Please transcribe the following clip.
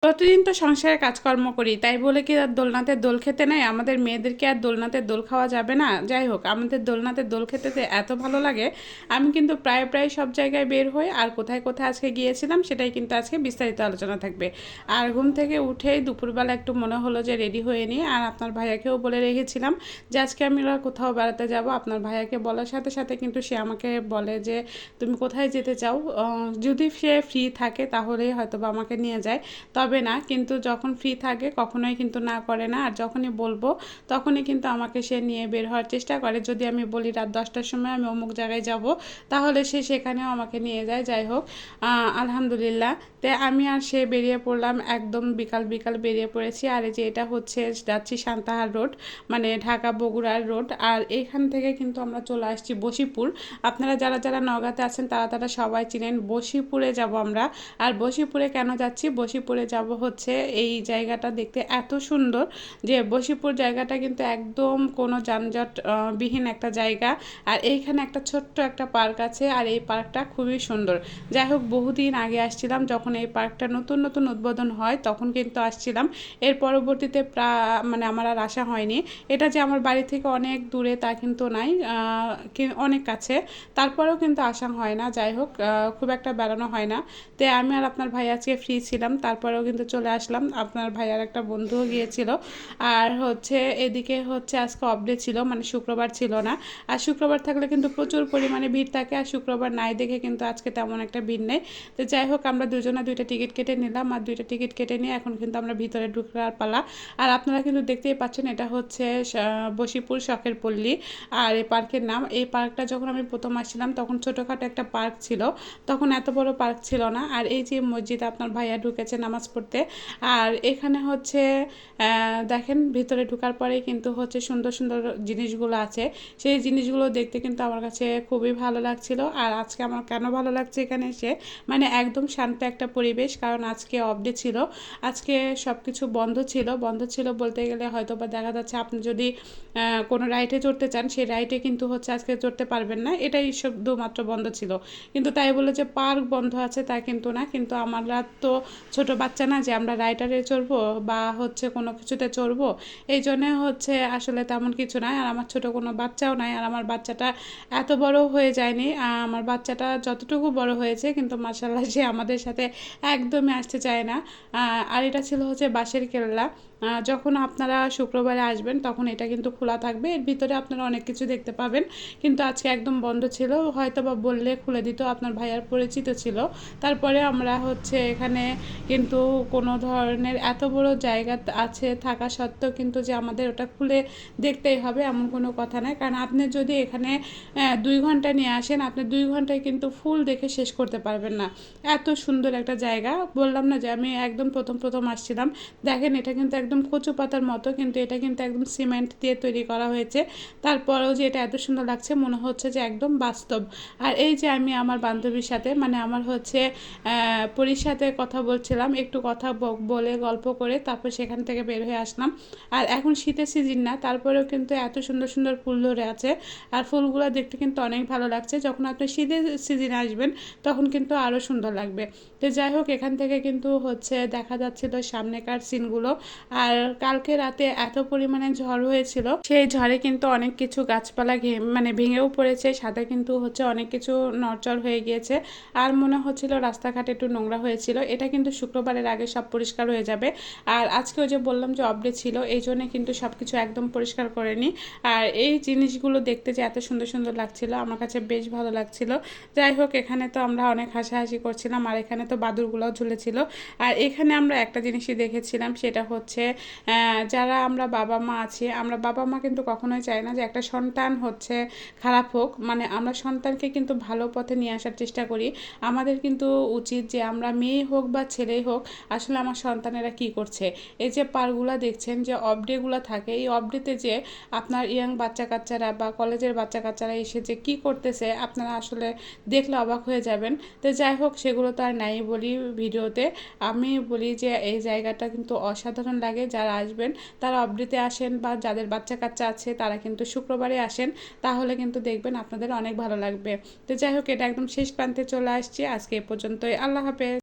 প্রতিদিন তো সংসারে কাজকর্ম করি, তাই বলে কি আর দোলনাতে দোল খেতে নেই? আমাদের মেয়েদেরকে আর দোলনাতে দোল খাওয়া যাবে না? যাই হোক, আমাদের দোলনাতে দোল খেতে এত ভালো লাগে। আমি কিন্তু প্রায় প্রায় সব জায়গায় বের হই, আর কোথায় কোথায় আজকে গিয়েছিলাম সেটাই কিন্তু আজকে বিস্তারিত আলোচনা থাকবে। আর ঘুম থেকে উঠেই দুপুরবেলা একটু মনে হলো যে রেডি হয়ে নিই, আর আপনার ভাইয়াকেও বলে রেখেছিলাম যে আজকে আমরা কোথাও বেড়াতে যাব। আপনার ভাইয়াকে বলার সাথে সাথে কিন্তু সে আমাকে বলে যে তুমি কোথায় যেতে চাও, যদি সে ফ্রি থাকে তাহলেই হয়তো বা আমাকে নিয়ে যায়, তবে না কিন্তু যখন ফ্রি থাকে কখনোই কিন্তু না করে না। আর যখনই বলবো তখনই কিন্তু আমাকে সে নিয়ে বের হওয়ার চেষ্টা করে। যদি আমি বলি রাত 10টার সময় আমি অমুক জায়গায় যাব, তাহলে সে সেখানেও আমাকে নিয়ে যায়। যাই হোক, আলহামদুলিল্লাহ। তো আমি আর সে বেরিয়ে পড়লাম, একদম বিকাল বিকাল বেরিয়ে পড়েছি। আর এই যে এটা হচ্ছে যাচ্ছি সান্তাহার রোড, মানে ঢাকা বগুড়ার রোড। আর এইখান থেকে কিন্তু আমরা চলে আসছি বশিপুর। আপনারা যারা যারা নওগাঁতে আছেন তারা তারা সবাই চিনেন, বশিপুরে যাব আমরা। আর বশিপুরে কেন যাচ্ছি? বশিপুরে যাব হচ্ছে এই জায়গাটা দেখতে এত সুন্দর, যে বশিপুর জায়গাটা কিন্তু একদম কোনো যানজট বিহীন একটা জায়গা। আর এইখানে একটা ছোট্ট একটা পার্ক আছে, আর এই পার্কটা খুবই সুন্দর। যাই হোক, বহুদিন আগে আসছিলাম যখন এই পার্কটা নতুন নতুন উদ্বোধন হয়, তখন কিন্তু আসছিলাম। এর পরবর্তীতে মানে আমার আর আসা হয়নি। এটা যে আমার বাড়ি থেকে অনেক দূরে তা কিন্তু নাই, অনেক কাছে, তারপরেও কিন্তু আসা হয় না। যাই হোক, খুব একটা বেড়ানো হয় না। তো আমি আর আপনার ভাই আজকে ফ্রি ছিলাম, তারপরেও কিন্তু চলে আসলাম। আপনার ভাইয়ার একটা বন্ধুও গিয়েছিল। আর হচ্ছে এদিকে হচ্ছে আজকে অফ ডে ছিল, মানে শুক্রবার ছিল না। আর শুক্রবার থাকলে কিন্তু প্রচুর পরিমাণে ভিড় থাকে, আর শুক্রবার নাই দেখে কিন্তু আজকে তেমন একটা ভিড় নেই। তো যাই হোক, আমরা দুজনে দুইটা টিকিট কেটে নিলাম, আর দুইটা টিকিট কেটে নিয়ে এখন কিন্তু আমরা ভিতরে ঢুকার পালা। আর আপনারা কিন্তু দেখতেই পাচ্ছেন এটা হচ্ছে বশিপুর শখের পল্লী। আর এই পার্কের নাম, এই পার্কটা যখন আমি প্রথম আসছিলাম তখন ছোটোখাটো একটা পার্ক ছিল, তখন এত বড় পার্ক ছিল না। আর এই যে মসজিদ আপনার ভাইয়া ঢুকেছে নামাজ পড়তে, আর এখানে হচ্ছে দেখেন ভিতরে ঢোকার পরেই কিন্তু হচ্ছে সুন্দর সুন্দর জিনিসগুলো আছে। সেই জিনিসগুলো দেখতে কিন্তু আমার কাছে খুবই ভালো লাগছিল। আর আজকে আমার কেন ভালো লাগছে এখানে এসে, মানে একদম শান্ত একটা পরিবেশ, কারণ আজকে অফ ডে ছিল। আজকে সব কিছু বন্ধ ছিল। বন্ধ ছিল বলতে গেলে হয়তো বা দেখা যাচ্ছে আপনি যদি কোনো রাইডে চড়তে চান, সেই রাইডে কিন্তু হচ্ছে আজকে চড়তে পারবেন না, এটাই শুধুমাত্র বন্ধ ছিল। কিন্তু তাই বলে যে পার্ক বন্ধ আছে তা কিন্তু না। কিন্তু আমরা তো ছোট বাচ্চা না যে আমরা রাইডারে চড়বো বা হচ্ছে কোনো কিছুতে চড়বো, এই জন্যে হচ্ছে আসলে তেমন কিছু নাই। আর আমার ছোট কোনো বাচ্চাও নাই, আর আমার বাচ্চাটা এত বড় হয়ে যায়নি। আমার বাচ্চাটা যতটুকু বড় হয়েছে, কিন্তু মাশাআল্লাহ সে আমাদের সাথে একদমই আসতে চায় না। আর এটা ছিল হচ্ছে বাঁশের কেল্লা। যখন আপনারা শুক্রবারে আসবেন তখন এটা কিন্তু খোলা থাকবে, এর ভিতরে আপনারা অনেক কিছু দেখতে পাবেন। কিন্তু আজকে একদম বন্ধ ছিল, হয়তো বা বললে খুলে দিত, আপনার ভাইয়ার পরিচিত ছিল। তারপরে আমরা হচ্ছে এখানে কিন্তু কোনো ধরনের এত বড় জায়গা আছে থাকা সত্ত্বেও কিন্তু যে আমাদের ওটা খুলে দেখতেই হবে এমন কোনো কথা নয়। কারণ আপনি যদি এখানে 2 ঘন্টা নিয়ে আসেন, আপনি 2 ঘন্টায় কিন্তু ফুল দেখে শেষ করতে পারবেন না। এত সুন্দর একটা জায়গা, বললাম না যে আমি একদম প্রথম প্রথম আসছিলাম। দেখেন এটা কিন্তু একদম কচু পাতার মতো, কিন্তু এটা কিন্তু একদম সিমেন্ট দিয়ে তৈরি করা হয়েছে। তারপরেও যে এটা এত সুন্দর লাগছে, মনে হচ্ছে যে একদম বাস্তব। আর এই যে আমি আমার বান্ধবীর সাথে, মানে আমার হচ্ছে পরীর সাথে কথা বলছিলাম, একটু কথা বলে গল্প করে তারপর সেখান থেকে বের হয়ে আসলাম। আর এখন শীতের সিজন না, তারপরেও কিন্তু এত সুন্দর সুন্দর ফুল ধরে আছে। আর ফুলগুলো দেখতে কিন্তু অনেক ভালো লাগছে। যখন আপনি শীতের সিজনে আসবেন তখন কিন্তু আরও সুন্দর লাগবে। তো যাই হোক, এখান থেকে কিন্তু হচ্ছে দেখা যাচ্ছিল সামনেকার সিনগুলো। আর কালকে রাতে এত পরিমাণে ঝড় হয়েছিল, সেই ঝড়ে কিন্তু অনেক কিছু গাছপালা মানে ভেঙেও পড়েছে, সাথে কিন্তু হচ্ছে অনেক কিছু নড়চড় হয়ে গিয়েছে। আর মনে হচ্ছিল রাস্তাঘাট একটু নোংরা হয়েছিল। এটা কিন্তু শুক্রবারের আগে সব পরিষ্কার হয়ে যাবে। আর আজকেও যে বললাম যে অফ ডে ছিল, এই জন্য কিন্তু সব কিছু একদম পরিষ্কার করে নিই। আর এই জিনিসগুলো দেখতে যে এত সুন্দর সুন্দর লাগছিল, আমার কাছে বেশ ভালো লাগছিল। যাই হোক, এখানে তো আমরা অনেক হাসাহাসি করছিলাম, আর এখানে তো বাদুরগুলোও ঝুলেছিল। আর এখানে আমরা একটা জিনিসই দেখেছিলাম, সেটা হচ্ছে যারা আমরা বাবা মা আছি, আমরা বাবা মা কিন্তু কখনোই চাই না যে একটা সন্তান হচ্ছে খারাপ হোক। মানে আমরা সন্তানকে কিন্তু ভালো পথে নিয়ে আসার চেষ্টা করি। আমাদের কিন্তু উচিত যে আমরা মেয়ে হোক বা ছেলেই হোক, আসলে আমার সন্তানেরা কি করছে। এই যে পারগুলা দেখছেন যে অফডেগুলো থাকে, এই অফডেতে যে আপনার ইয়াং বাচ্চা কাচ্চারা বা কলেজের বাচ্চা কাচ্চারা এসে যে কী করতেছে, আপনারা আসলে দেখলে অবাক হয়ে যাবেন। তো যাই হোক, সেগুলো তো আর নাই বলি ভিডিওতে। আমি বলি যে এই জায়গাটা কিন্তু অসাধারণ লাগে। যারা আসবেন তারা অফডেতে আসেন, বা যাদের বাচ্চা কাচ্চা আছে তারা কিন্তু শুক্রবারে আসেন, তাহলে কিন্তু দেখবেন আপনাদের অনেক ভালো লাগবে। তো যাই হোক, এটা একদম শেষ প্রান্তে চলে আসছি, আজকে এ পর্যন্তই। আল্লাহ হাফেজ।